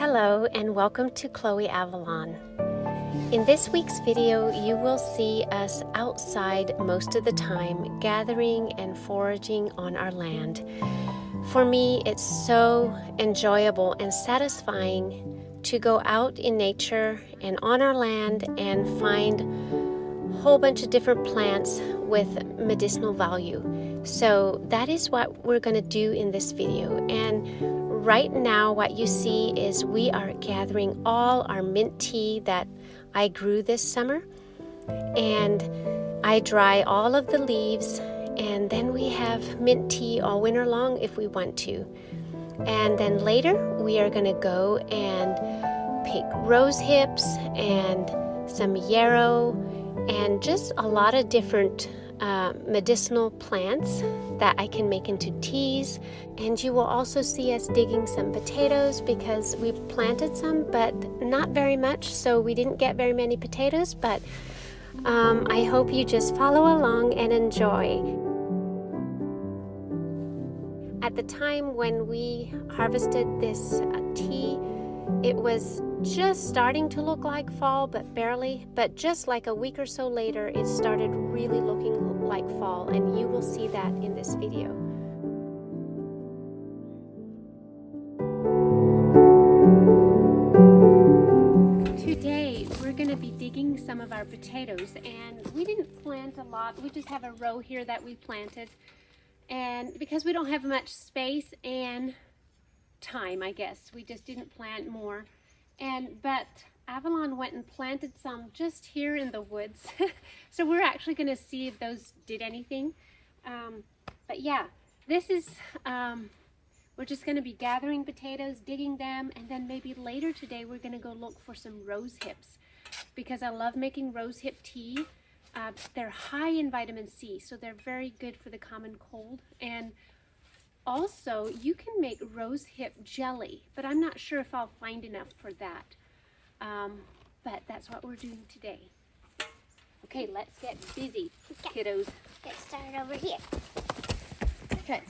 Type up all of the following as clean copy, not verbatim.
Hello and welcome to Chloe Avalon. In this week's video, you will see us outside most of the time, gathering and foraging on our land. For me, it's so enjoyable and satisfying to go out in nature and on our land and find a whole bunch of different plants with medicinal value. So that is what we're going to do in this video. And right now what you see is we are gathering all our mint tea that I grew this summer, and I dry all of the leaves, and then we have mint tea all winter long if we want to. And then later we are going to go and pick rose hips and some yarrow and just a lot of different medicinal plants that I can make into teas. And you will also see us digging some potatoes because we planted some, but not very much, so we didn't get very many potatoes, but I hope you just follow along and enjoy. At the time when we harvested this tea, it was just starting to look like fall, but barely. But just like a week or so later, it started really looking like fall, and you will see that in this video. Today, we're going to be digging some of our potatoes, and we didn't plant a lot. We just have a row here that we planted, and because we don't have much space and time, I guess, we just didn't plant more. But Avalon went and planted some just here in the woods. So we're actually going to see if those did anything. But yeah, this is, we're just going to be gathering potatoes, digging them, and then maybe later today we're going to go look for some rose hips because I love making rose hip tea. They're high in vitamin C, so they're very good for the common cold. And also, you can make rose hip jelly, but I'm not sure if I'll find enough for that. But that's what we're doing today. Okay, let's get busy, kiddos. Get started over here. Okay.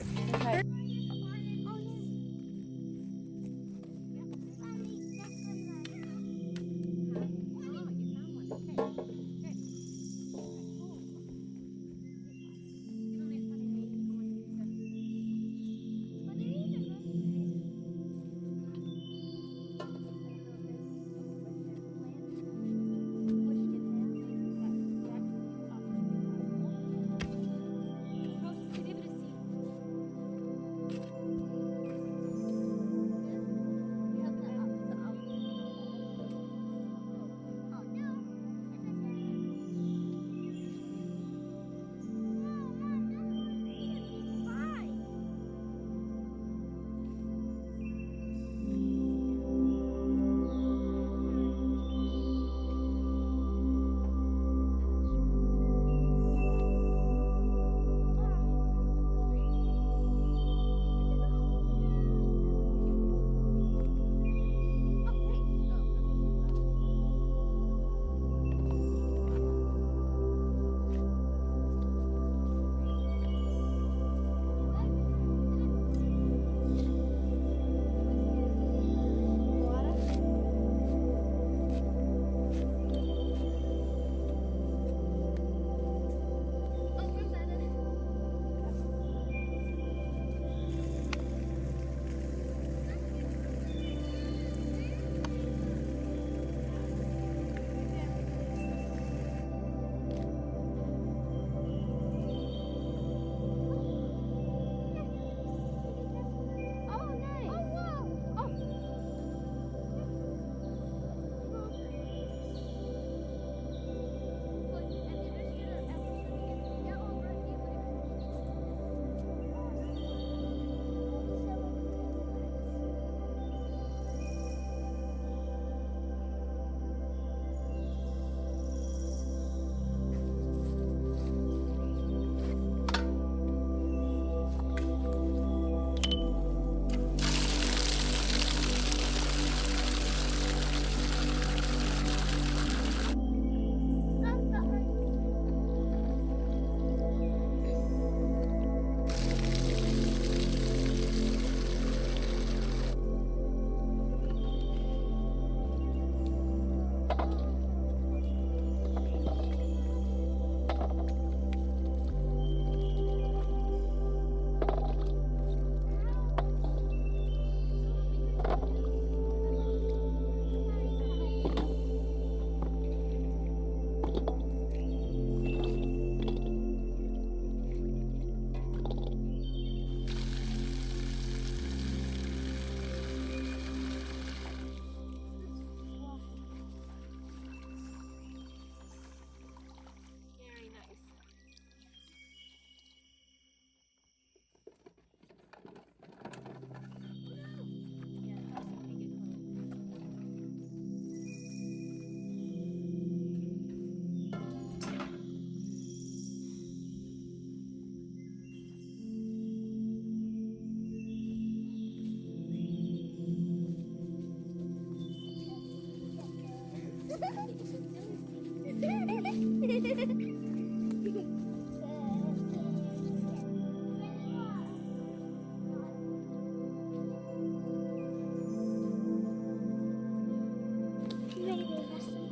Rest in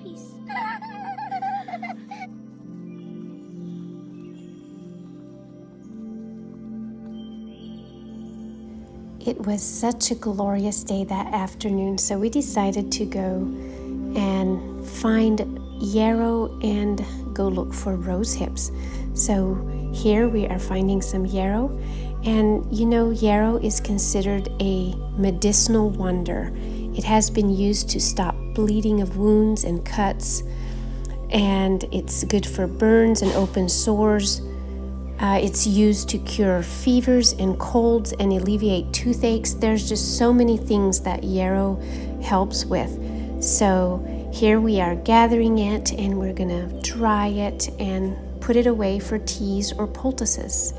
peace. It was such a glorious day that afternoon, so we decided to go and find yarrow and go look for rose hips. So here we are finding some yarrow, and you know, yarrow is considered a medicinal wonder. It has been used to stop bleeding of wounds and cuts, and it's good for burns and open sores. It's used to cure fevers and colds and alleviate toothaches. There's just so many things that yarrow helps with. So here we are gathering it, and we're gonna dry it and put it away for teas or poultices.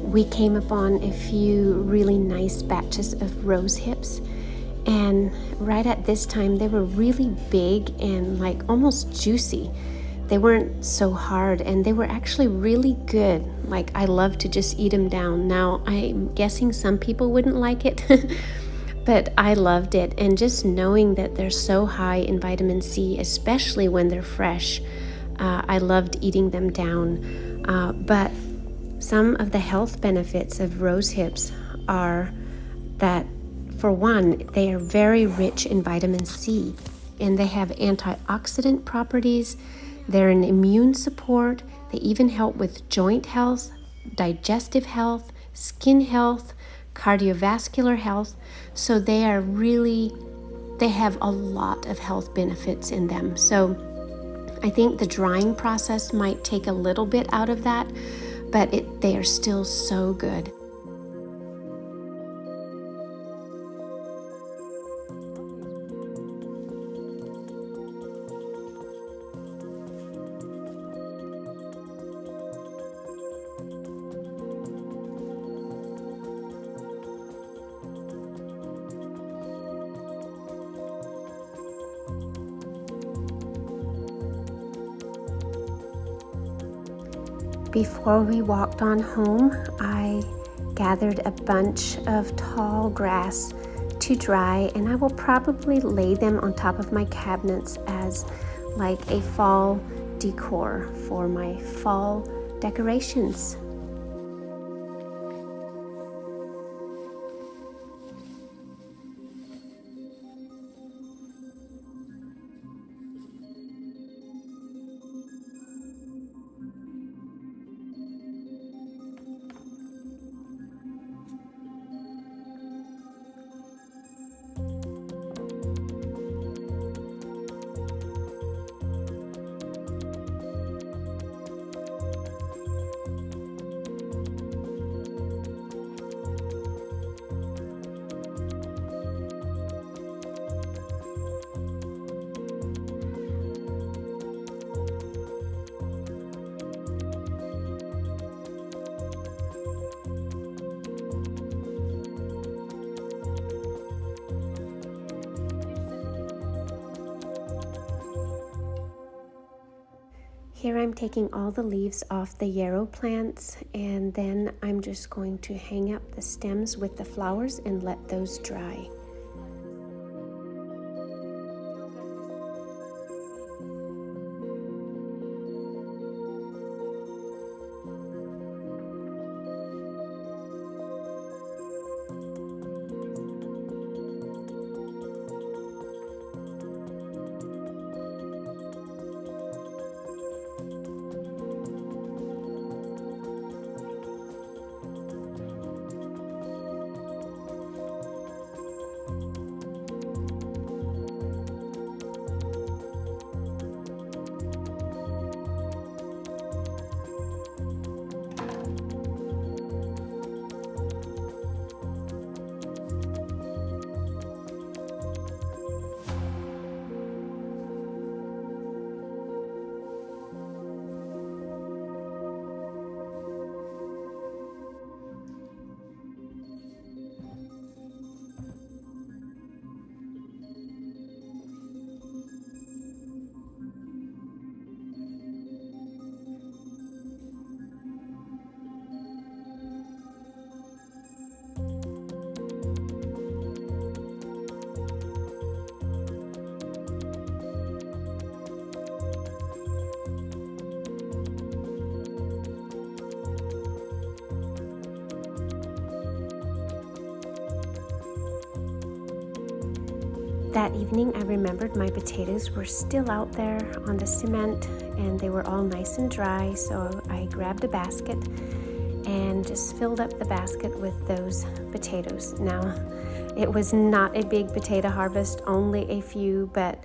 We came upon a few really nice batches of rose hips, and right at this time they were really big and like almost juicy. They weren't so hard, and they were actually really good. Like, I love to just eat them down. Now I'm guessing some people wouldn't like it but I loved it, and just knowing that they're so high in vitamin C, especially when they're fresh, I loved eating them down. But some of the health benefits of rose hips are that, for one, they are very rich in vitamin C, and they have antioxidant properties. They're an immune support. They even help with joint health, digestive health, skin health, cardiovascular health. So they have a lot of health benefits in them. So I think the drying process might take a little bit out of that, but they are still so good. Before we walked on home, I gathered a bunch of tall grass to dry, and I will probably lay them on top of my cabinets as like a fall decor for my fall decorations. Here I'm taking all the leaves off the yarrow plants, and then I'm just going to hang up the stems with the flowers and let those dry. That evening I remembered my potatoes were still out there on the cement and they were all nice and dry, so I grabbed a basket and just filled up the basket with those potatoes. Now, it was not a big potato harvest, only a few, but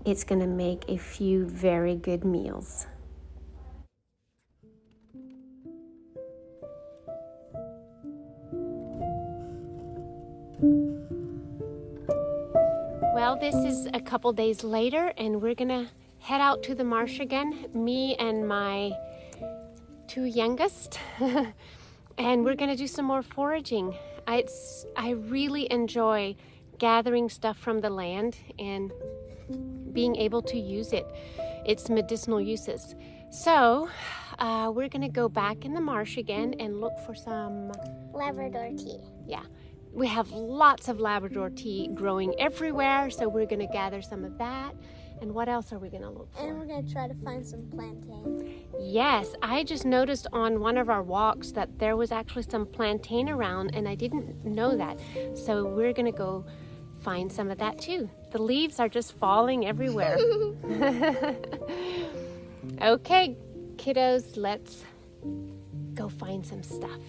it's going to make a few very good meals. Well, this is a couple days later and we're going to head out to the marsh again, me and my two youngest, and we're going to do some more foraging. I really enjoy gathering stuff from the land and being able to use it. Its medicinal uses. So we're going to go back in the marsh again and look for some Labrador tea. Yeah, we have lots of Labrador tea growing everywhere, so we're going to gather some of that. And what else are we going to look for? And we're going to try to find some plantain. Yes, I just noticed on one of our walks that there was actually some plantain around, and I didn't know that. So we're going to go find some of that too. The leaves are just falling everywhere. Okay, kiddos, let's go find some stuff.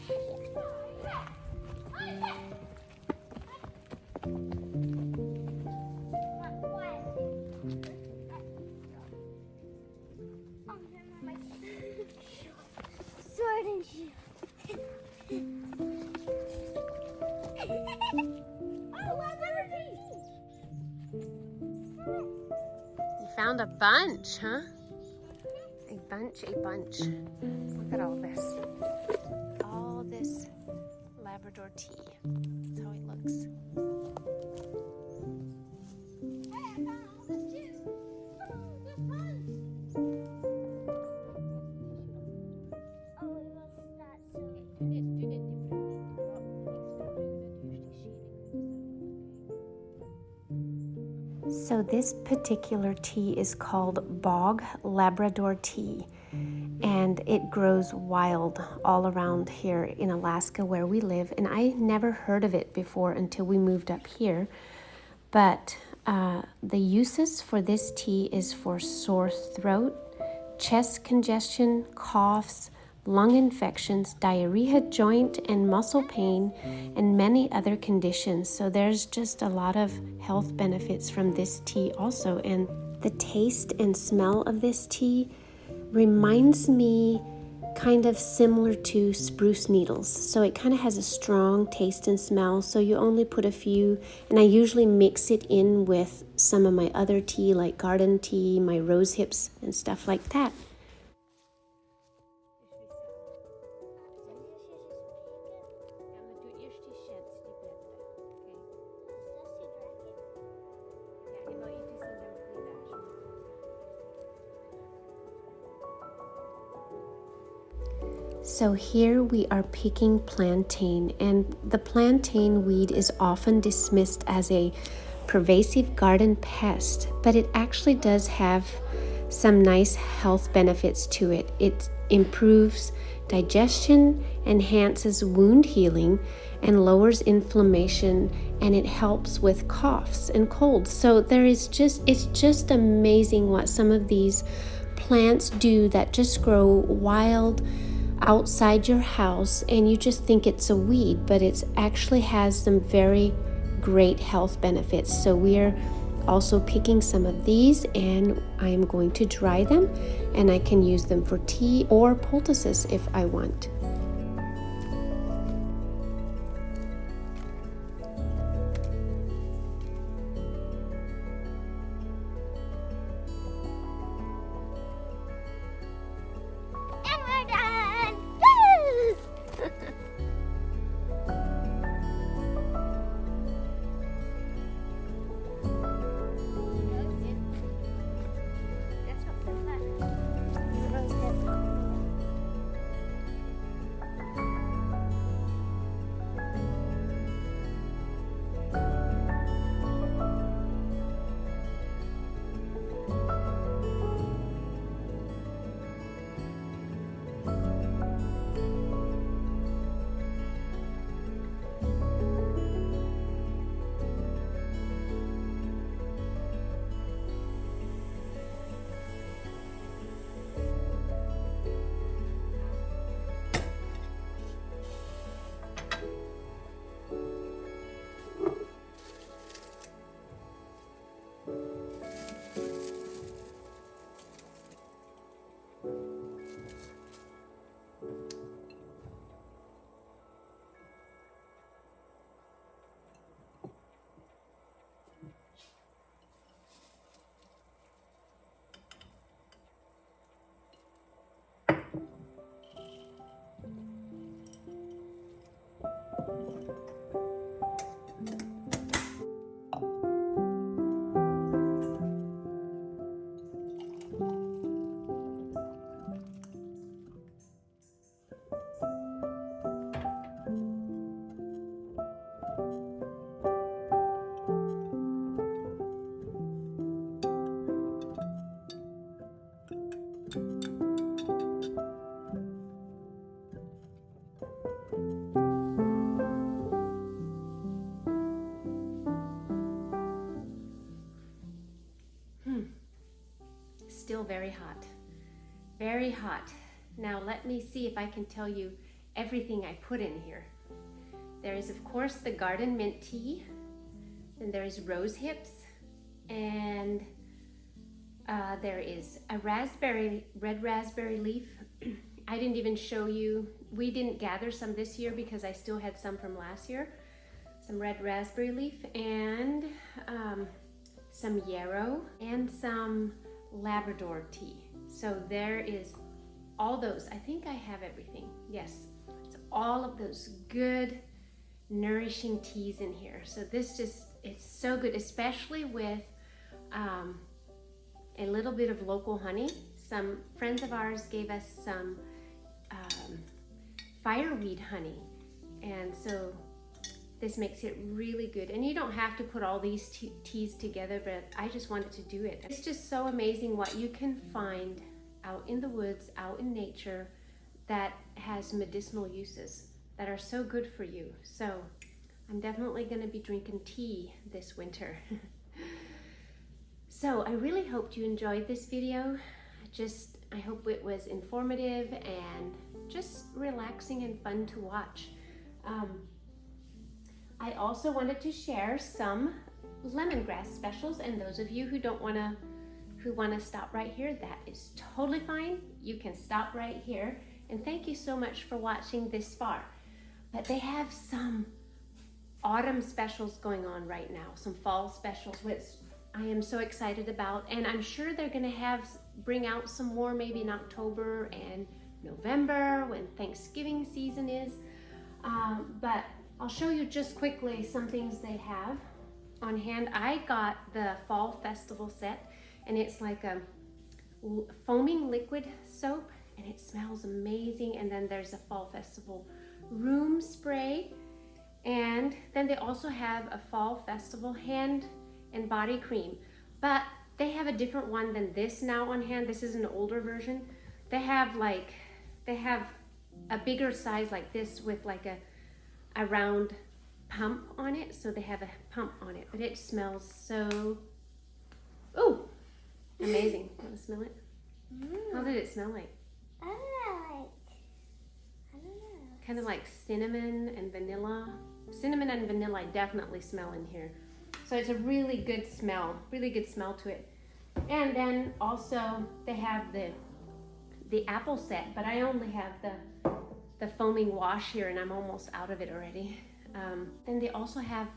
Sword and shield. Oh, Labrador tea! You found a bunch, huh? A bunch. Look at all this. All this Labrador tea. That's how it looks. Hey, I found all this too. This one. Oh, it was that So this particular tea is called bog Labrador tea, and it grows wild all around here in Alaska where we live, and I never heard of it before until we moved up here. But the uses for this tea is for sore throat, chest congestion, coughs, lung infections, diarrhea, joint and muscle pain, and many other conditions. So there's just a lot of health benefits from this tea also. And the taste and smell of this tea reminds me kind of similar to spruce needles. So it kind of has a strong taste and smell. So you only put a few, and I usually mix it in with some of my other tea like garden tea, my rose hips and stuff like that. So here we are picking plantain, and the plantain weed is often dismissed as a pervasive garden pest, but it actually does have some nice health benefits to it. It improves digestion, enhances wound healing, and lowers inflammation, and it helps with coughs and colds. So it's just amazing what some of these plants do that just grow wild outside your house, and you just think it's a weed, but it actually has some very great health benefits. So we're also picking some of these, and I'm going to dry them, and I can use them for tea or poultices if I want. still very hot. Very hot. Now let me see if I can tell you everything I put in here. There is, of course, the garden mint tea. Then there is rose hips. And there is a red raspberry leaf. I didn't even show you. We didn't gather some this year because I still had some from last year. Some red raspberry leaf and some yarrow and some Labrador tea. So there is all those. I think I have everything. Yes, it's all of those good, nourishing teas in here. So this it's so good, especially with a little bit of local honey. Some friends of ours gave us some fireweed honey, and so this makes it really good. And you don't have to put all these teas together, but I just wanted to do it. It's just so amazing what you can find out in the woods, out in nature, that has medicinal uses that are so good for you. So I'm definitely going to be drinking tea this winter. So I really hope you enjoyed this video. I hope it was informative and just relaxing and fun to watch. I also wanted to share some lemongrass specials, and those of you who want to stop right here, that is totally fine. You can stop right here, and thank you so much for watching this far. But they have some autumn specials going on right now, some fall specials, which I am so excited about, and I'm sure they're going to bring out some more maybe in October and November when Thanksgiving season is. But I'll show you just quickly some things they have on hand. I got the Fall Festival set, and it's like a foaming liquid soap, and it smells amazing. And then there's a Fall Festival room spray, and then they also have a Fall Festival hand and body cream, but they have a different one than this now on hand. This is an older version. They have a bigger size like this with like a round pump on it. So they have a pump on it, but it smells so, ooh, amazing. Want to smell it? How did it smell like? I don't know. Kind of like cinnamon and vanilla. Cinnamon and vanilla I definitely smell in here. So it's a really good smell to it. And then also they have the apple set, but I only have the foaming wash here, and I'm almost out of it already. Then they also have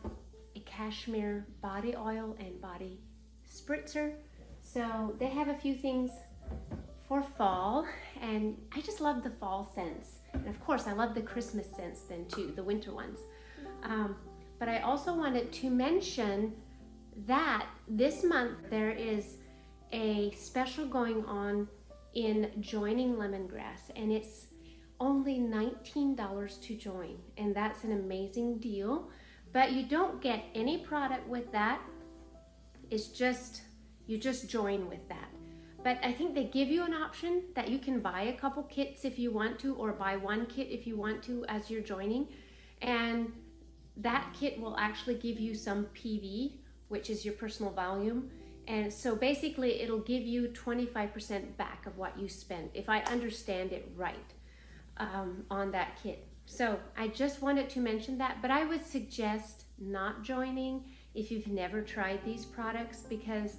a cashmere body oil and body spritzer. So they have a few things for fall, and I just love the fall scents. And of course I love the Christmas scents then too, the winter ones. But I also wanted to mention that this month there is a special going on in joining Lemongrass, and it's only $19 to join, and that's an amazing deal. But you don't get any product with that. It's just, you just join with that. But I think they give you an option that you can buy a couple kits if you want to, or buy one kit if you want to as you're joining. And that kit will actually give you some PV, which is your personal volume. And so basically it'll give you 25% back of what you spent, if I understand it right, on that kit. So I just wanted to mention that, but I would suggest not joining if you've never tried these products, because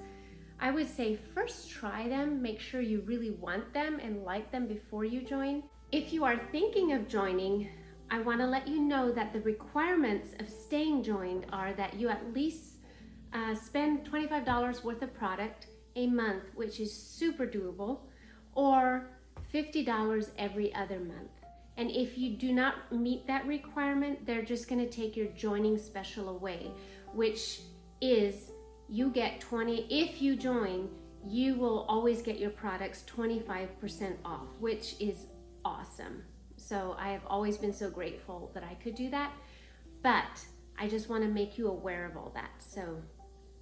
I would say first try them, make sure you really want them and like them before you join. If you are thinking of joining, I want to let you know that the requirements of staying joined are that you at least spend $25 worth of product a month, which is super doable, or $50 every other month. And if you do not meet that requirement, they're just going to take your joining special away, which is you get if you join, you will always get your products 25% off, which is awesome. So I have always been so grateful that I could do that, but I just want to make you aware of all that. So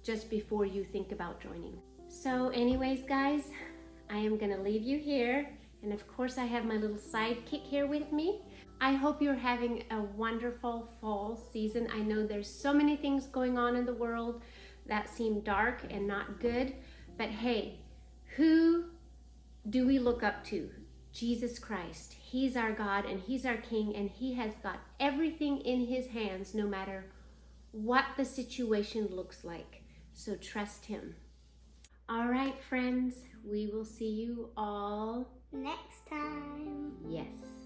just before you think about joining. So anyways, guys, I am going to leave you here. And of course I have my little sidekick here with me. I hope you're having a wonderful fall season. I know there's so many things going on in the world that seem dark and not good, but hey, Who do we look up to? Jesus Christ. He's our God and He's our King, and He has got everything in His hands no matter what the situation looks like. So trust Him. All right, friends, we will see you all Next time. yes.